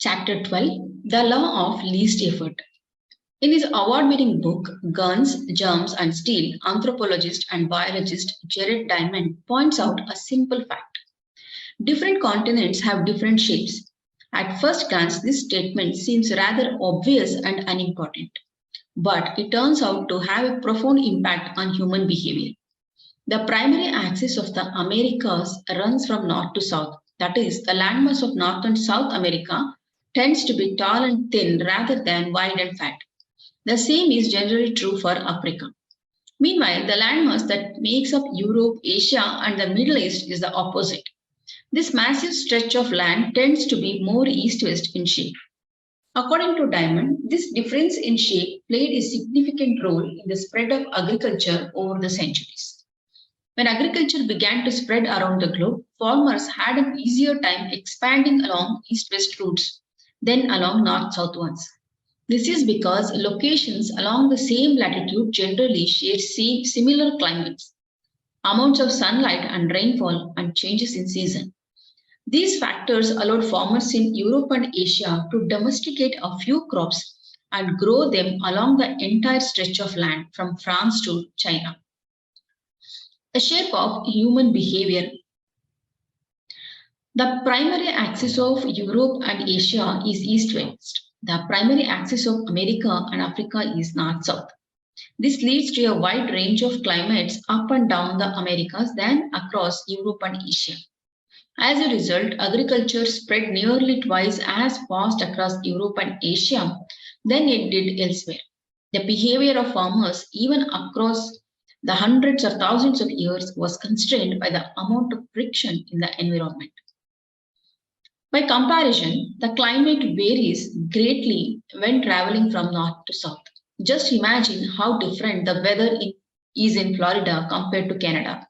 Chapter 12, The Law of Least Effort. In his award-winning book, Guns, Germs and Steel, anthropologist and biologist Jared Diamond points out a simple fact. Different continents have different shapes. At first glance, this statement seems rather obvious and unimportant, but it turns out to have a profound impact on human behavior. The primary axis of the Americas runs from north to south. That is, the landmass of North and South America tends to be tall and thin rather than wide and fat. The same is generally true for Africa. Meanwhile, the landmass that makes up Europe, Asia, and the Middle East is the opposite. This massive stretch of land tends to be more east-west in shape. According to Diamond, this difference in shape played a significant role in the spread of agriculture over the centuries. When agriculture began to spread around the globe, farmers had an easier time expanding along east-west routes than along north-south ones. This is because locations along the same latitude generally share similar climates, amounts of sunlight and rainfall, and changes in season. These factors allowed farmers in Europe and Asia to domesticate a few crops and grow them along the entire stretch of land from France to China. The shape of human behavior. The primary axis of Europe and Asia is east-west. The primary axis of America and Africa is north-south. This leads to a wide range of climates up and down the Americas than across Europe and Asia. As a result, agriculture spread nearly twice as fast across Europe and Asia than it did elsewhere. The behavior of farmers, even across the hundreds or thousands of years, was constrained by the amount of friction in the environment. By comparison, the climate varies greatly when traveling from north to south. Just imagine how different the weather is in Florida compared to Canada.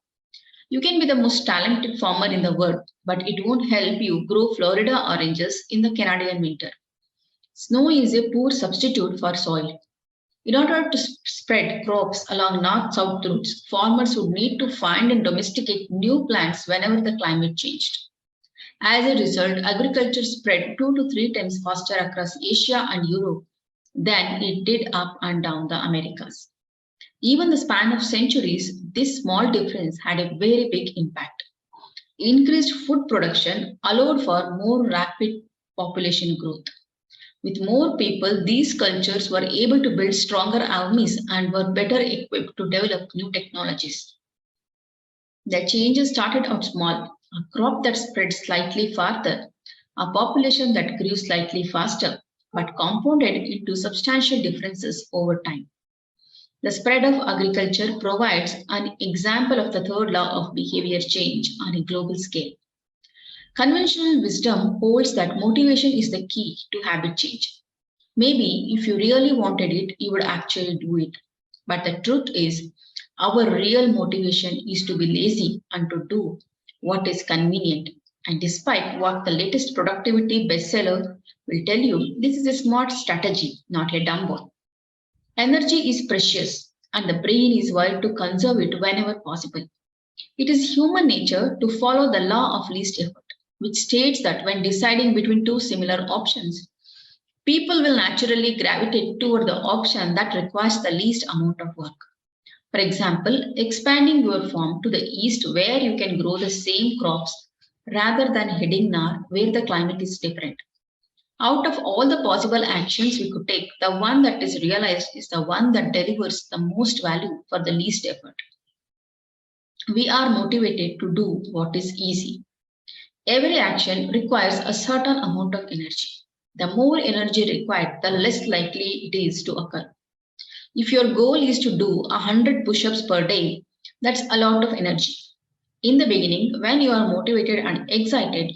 You can be the most talented farmer in the world, but it won't help you grow Florida oranges in the Canadian winter. Snow is a poor substitute for soil. In order to spread crops along north-south routes, farmers would need to find and domesticate new plants whenever the climate changed. As a result, agriculture spread 2 to 3 times faster across Asia and Europe than it did up and down the Americas. Even the span of centuries, this small difference had a very big impact. Increased food production allowed for more rapid population growth. With more people, these cultures were able to build stronger armies and were better equipped to develop new technologies. The changes started out small. A crop that spread slightly farther, a population that grew slightly faster, but compounded into substantial differences over time. The spread of agriculture provides an example of the third law of behavior change on a global scale. Conventional wisdom holds that motivation is the key to habit change. Maybe if you really wanted it, you would actually do it. But the truth is, our real motivation is to be lazy and to do what is convenient. And despite what the latest productivity bestseller will tell you, this is a smart strategy, not a dumb one. Energy is precious, and the brain is wired to conserve it whenever possible. It is human nature to follow the law of least effort, which states that when deciding between two similar options, people will naturally gravitate toward the option that requires the least amount of work. For example, expanding your farm to the east where you can grow the same crops rather than heading north where the climate is different. Out of all the possible actions we could take, the one that is realized is the one that delivers the most value for the least effort. We are motivated to do what is easy. Every action requires a certain amount of energy. The more energy required, the less likely it is to occur. If your goal is to do 100 push-ups per day, that's a lot of energy. In the beginning, when you are motivated and excited,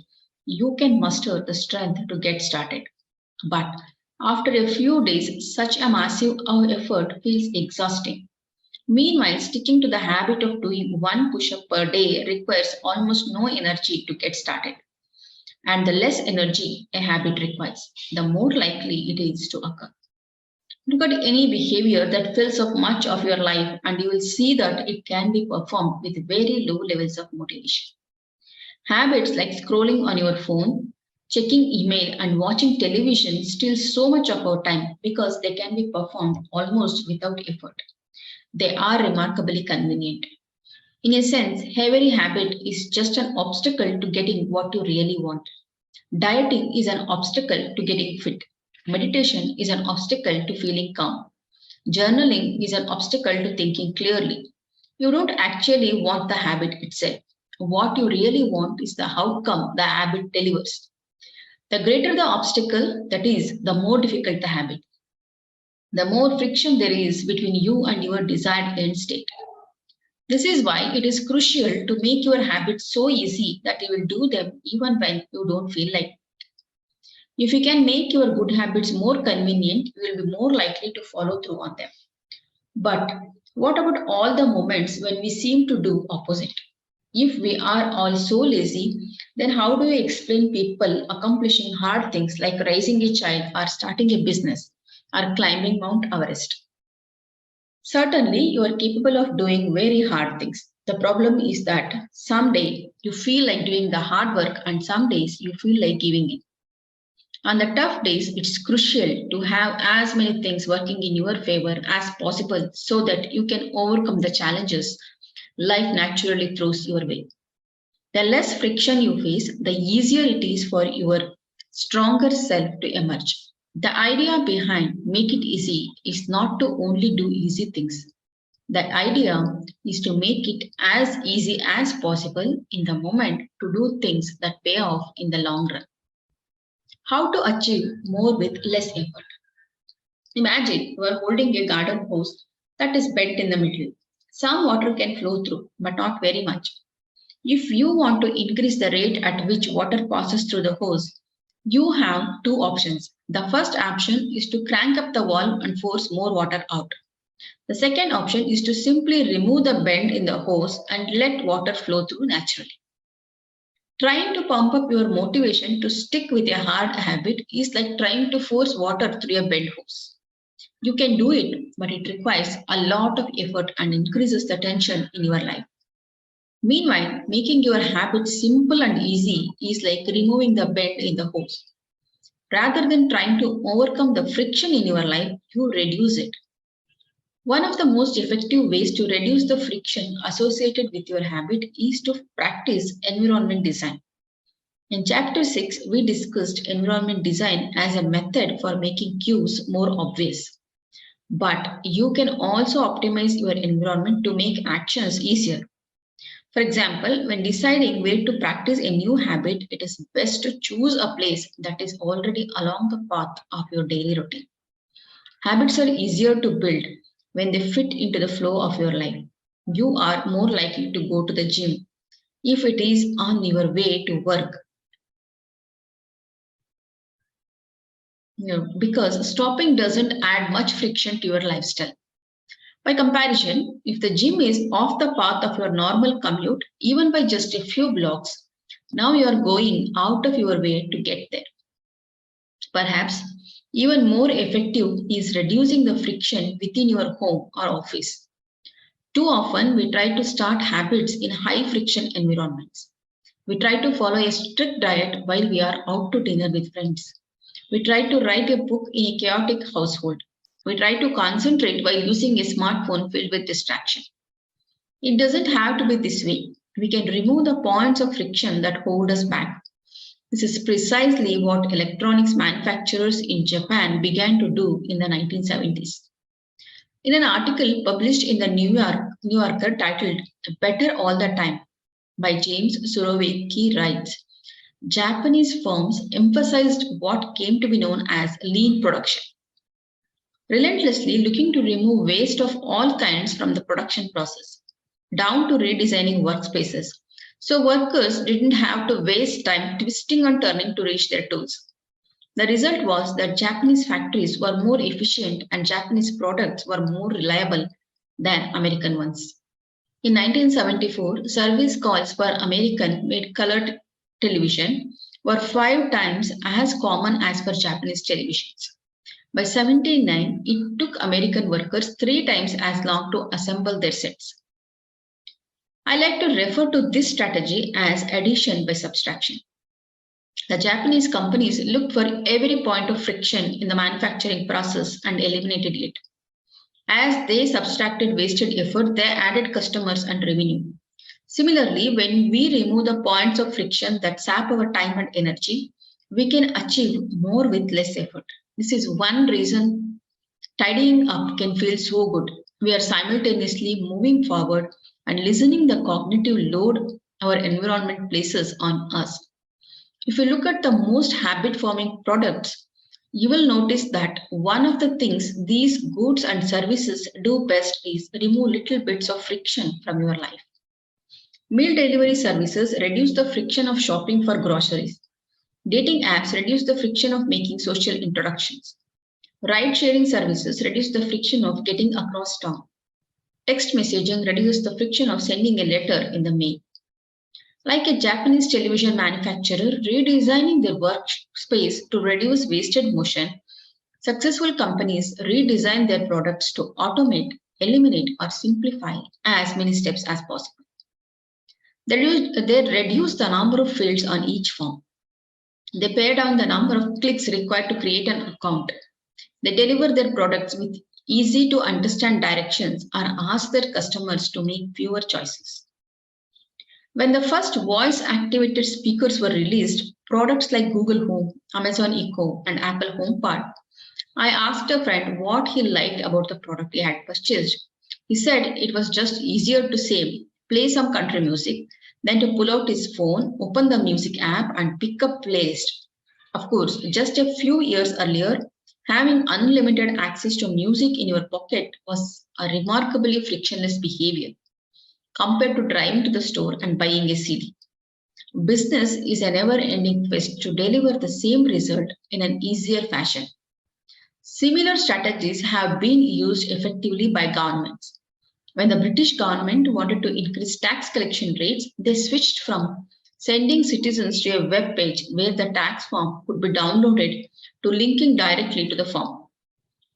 you can muster the strength to get started. But after a few days, such a massive effort feels exhausting. Meanwhile, sticking to the habit of doing 1 push-up per day requires almost no energy to get started. And the less energy a habit requires, the more likely it is to occur. Look at any behavior that fills up much of your life and you will see that it can be performed with very low levels of motivation. Habits like scrolling on your phone, Checking email and watching television steal so much of our time because they can be performed almost without effort. They are remarkably convenient. In a sense, every habit is just an obstacle to getting what you really want. Dieting is an obstacle to getting fit. Meditation is an obstacle to feeling calm. Journaling is an obstacle to thinking clearly. You don't actually want the habit itself. What you really want is the outcome the habit delivers. The greater the obstacle, that is, the more difficult the habit. The more friction there is between you and your desired end state. This is why it is crucial to make your habits so easy that you will do them even when you don't feel like it. If you can make your good habits more convenient, you will be more likely to follow through on them. But what about all the moments when we seem to do opposite? If we are all so lazy, then how do we explain people accomplishing hard things like raising a child or starting a business or climbing Mount Everest? Certainly, you are capable of doing very hard things. The problem is that someday you feel like doing the hard work and some days you feel like giving in. On the tough days, it's crucial to have as many things working in your favor as possible so that you can overcome the challenges life naturally throws your way. The less friction you face, the easier it is for your stronger self to emerge. The idea behind make it easy is not to only do easy things. The idea is to make it as easy as possible in the moment to do things that pay off in the long run. How to achieve more with less effort? Imagine you are holding a garden hose that is bent in the middle. Some water can flow through, but not very much. If you want to increase the rate at which water passes through the hose, you have two options. The first option is to crank up the valve and force more water out. The second option is to simply remove the bend in the hose and let water flow through naturally. Trying to pump up your motivation to stick with a hard habit is like trying to force water through a bent hose. You can do it, but it requires a lot of effort and increases the tension in your life. Meanwhile, making your habit simple and easy is like removing the bend in the hose. Rather than trying to overcome the friction in your life, you reduce it. One of the most effective ways to reduce the friction associated with your habit is to practice environment design. In chapter 6, we discussed environment design as a method for making cues more obvious. But you can also optimize your environment to make actions easier. For example, when deciding where to practice a new habit, it is best to choose a place that is already along the path of your daily routine. Habits are easier to build when they fit into the flow of your life. You are more likely to go to the gym if it is on your way to work. Because stopping doesn't add much friction to your lifestyle. By comparison, if the gym is off the path of your normal commute, even by just a few blocks, now you are going out of your way to get there. Perhaps even more effective is reducing the friction within your home or office. Too often, we try to start habits in high friction environments. We try to follow a strict diet while we are out to dinner with friends. We try to write a book in a chaotic household. We try to concentrate while using a smartphone filled with distraction. It doesn't have to be this way. We can remove the points of friction that hold us back. This is precisely what electronics manufacturers in Japan began to do in the 1970s. In an article published in the New Yorker titled Better All the Time by James Clear writes, Japanese firms emphasized what came to be known as lean production, relentlessly looking to remove waste of all kinds from the production process, down to redesigning workspaces, so workers didn't have to waste time twisting and turning to reach their tools. The result was that Japanese factories were more efficient and Japanese products were more reliable than American ones. In 1974, service calls for American-made colored television were 5 times as common as for Japanese televisions. By 1979, it took American workers 3 times as long to assemble their sets. I like to refer to this strategy as addition by subtraction. The Japanese companies looked for every point of friction in the manufacturing process and eliminated it. As they subtracted wasted effort, they added customers and revenue. Similarly, when we remove the points of friction that sap our time and energy, we can achieve more with less effort. This is one reason tidying up can feel so good. We are simultaneously moving forward and listening the cognitive load our environment places on us. If you look at the most habit forming products, you will notice that one of the things these goods and services do best is remove little bits of friction from your life. Meal delivery services reduce the friction of shopping for groceries. Dating apps reduce the friction of making social introductions. Ride sharing services reduce the friction of getting across town. Text messaging reduces the friction of sending a letter in the mail. Like a Japanese television manufacturer redesigning their workspace to reduce wasted motion, successful companies redesign their products to automate, eliminate, or simplify as many steps as possible. They reduce the number of fields on each form. They pare down the number of clicks required to create an account. They deliver their products with easy to understand directions or ask their customers to make fewer choices. When the first voice-activated speakers were released, products like Google Home, Amazon Echo, and Apple HomePod, I asked a friend what he liked about the product he had purchased. He said it was just easier to say, play some country music, than to pull out his phone, open the music app, and pick a playlist. Of course, just a few years earlier, having unlimited access to music in your pocket was a remarkably frictionless behavior compared to driving to the store and buying a CD. Business is a never-ending quest to deliver the same result in an easier fashion. Similar strategies have been used effectively by governments. When the British government wanted to increase tax collection rates, they switched from sending citizens to a web page where the tax form could be downloaded to linking directly to the form.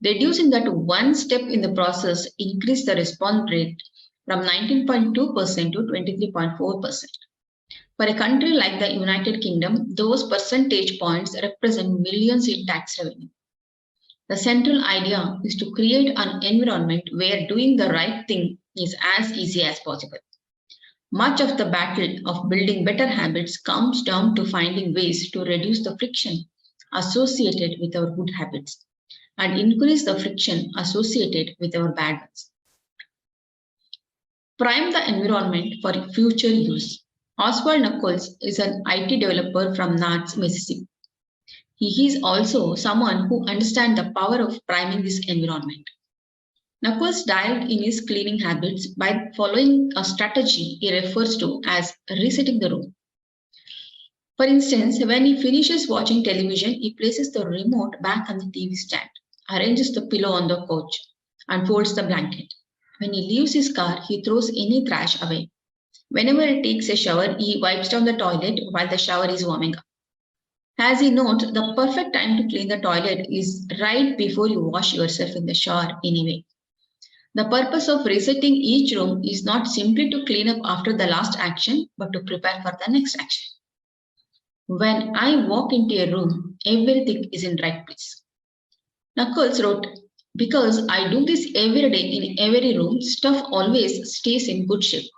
Reducing that one step in the process increased the response rate from 19.2% to 23.4%. For a country like the United Kingdom, those percentage points represent millions in tax revenue. The central idea is to create an environment where doing the right thing is as easy as possible. Much of the battle of building better habits comes down to finding ways to reduce the friction associated with our good habits and increase the friction associated with our bad ones. Prime the environment for future use. Oswald Knuckles is an IT developer from Nats, Mississippi. He is also someone who understands the power of priming this environment. Knuckles dialed in his cleaning habits by following a strategy he refers to as resetting the room. For instance, when he finishes watching television, he places the remote back on the TV stand, arranges the pillow on the couch, and folds the blanket. When he leaves his car, he throws any trash away. Whenever he takes a shower, he wipes down the toilet while the shower is warming up. As he notes, the perfect time to clean the toilet is right before you wash yourself in the shower anyway. The purpose of resetting each room is not simply to clean up after the last action, but to prepare for the next action. When I walk into a room, everything is in the right place. Knuckles wrote, because I do this every day in every room, stuff always stays in good shape.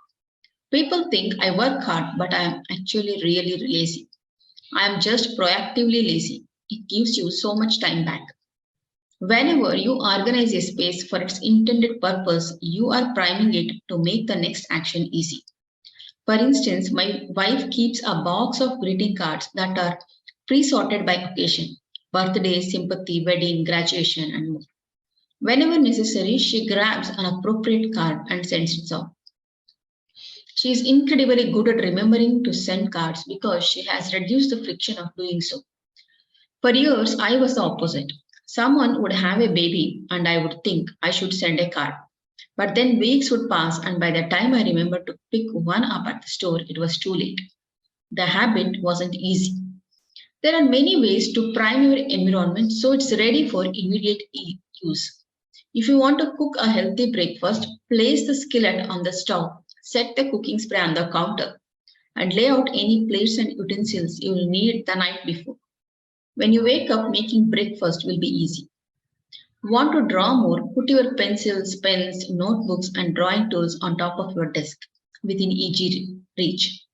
People think I work hard, but I am actually really lazy. I am just proactively lazy. It gives you so much time back. Whenever you organize a space for its intended purpose, you are priming it to make the next action easy. For instance, my wife keeps a box of greeting cards that are pre-sorted by occasion: birthday, sympathy, wedding, graduation, and more. Whenever necessary, she grabs an appropriate card and sends it off. She is incredibly good at remembering to send cards because she has reduced the friction of doing so. For years, I was the opposite. Someone would have a baby and I would think I should send a card. But then weeks would pass and by the time I remembered to pick one up at the store, it was too late. The habit wasn't easy. There are many ways to prime your environment so it's ready for immediate use. If you want to cook a healthy breakfast, place the skillet on the stove, set the cooking spray on the counter, and lay out any plates and utensils you will need the night before. When you wake up, making breakfast will be easy. Want to draw more? Put your pencils, pens, notebooks, and drawing tools on top of your desk within easy reach.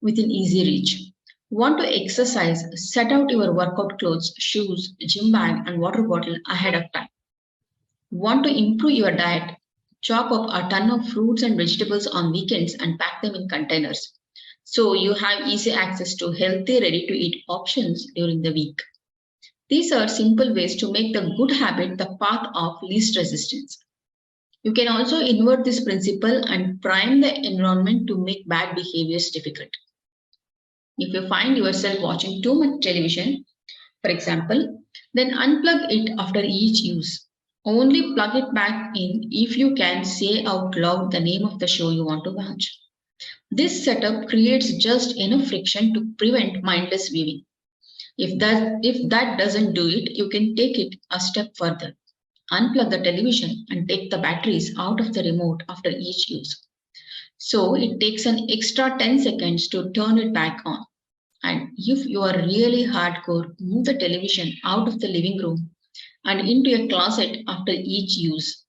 Within easy reach. Want to exercise? Set out your workout clothes, shoes, gym bag, and water bottle ahead of time. Want to improve your diet? Chop up a ton of fruits and vegetables on weekends and pack them in containers, so you have easy access to healthy, ready to eat options during the week. These are simple ways to make the good habit the path of least resistance. You can also invert this principle and prime the environment to make bad behaviors difficult. If you find yourself watching too much television, for example, then unplug it after each use. Only plug it back in if you can say out loud the name of the show you want to watch. This setup creates just enough friction to prevent mindless viewing. If that doesn't do it, you can take it a step further. Unplug the television and take the batteries out of the remote after each use. So it takes an extra 10 seconds to turn it back on. And if you are really hardcore, move the television out of the living room and into a closet after each use.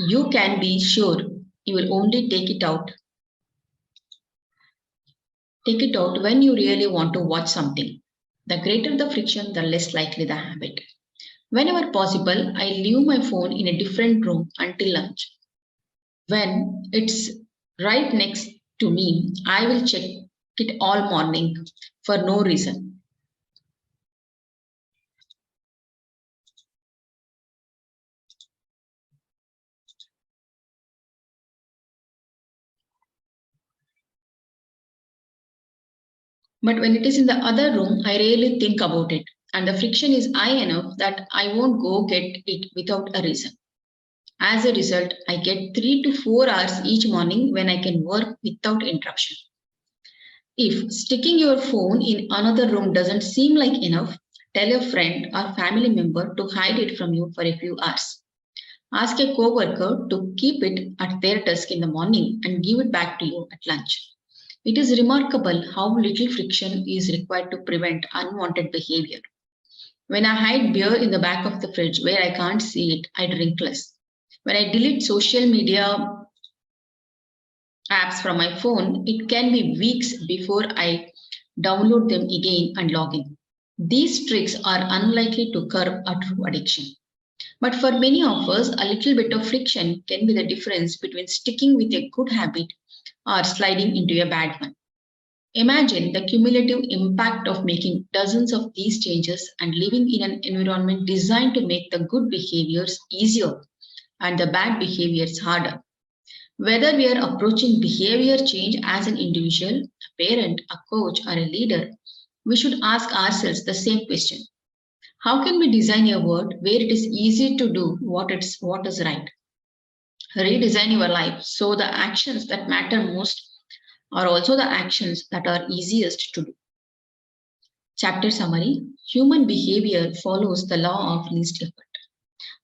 You can be sure you will only take it out when you really want to watch something. The greater the friction, the less likely the habit. Whenever possible, I leave my phone in a different room until lunch. When it's right next to me, I will check it all morning for no reason. But when it is in the other room, I rarely think about it, and the friction is high enough that I won't go get it without a reason. As a result, I get 3 to 4 hours each morning when I can work without interruption. If sticking your phone in another room doesn't seem like enough, tell a friend or family member to hide it from you for a few hours. Ask a coworker to keep it at their desk in the morning and give it back to you at lunch. It is remarkable how little friction is required to prevent unwanted behavior. When I hide beer in the back of the fridge where I can't see it, I drink less. When I delete social media apps from my phone, it can be weeks before I download them again and log in. These tricks are unlikely to curb a true addiction. But for many of us, a little bit of friction can be the difference between sticking with a good habit or sliding into a bad one. Imagine the cumulative impact of making dozens of these changes and living in an environment designed to make the good behaviors easier and the bad behaviors harder. Whether we are approaching behavior change as an individual, a parent, a coach, or a leader, we should ask ourselves the same question. How can we design a world where it is easy to do what is right? Redesign your life so the actions that matter most are also the actions that are easiest to do. Chapter summary: human behavior follows the law of least effort.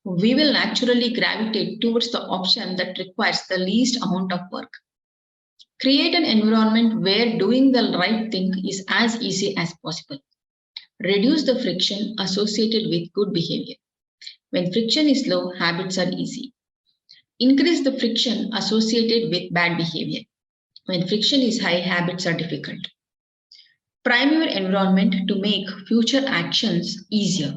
We will naturally gravitate towards the option that requires the least amount of work. Create an environment where doing the right thing is as easy as possible. Reduce the friction associated with good behavior. When friction is low, habits are easy. Increase the friction associated with bad behavior. When friction is high, habits are difficult. Prime your environment to make future actions easier.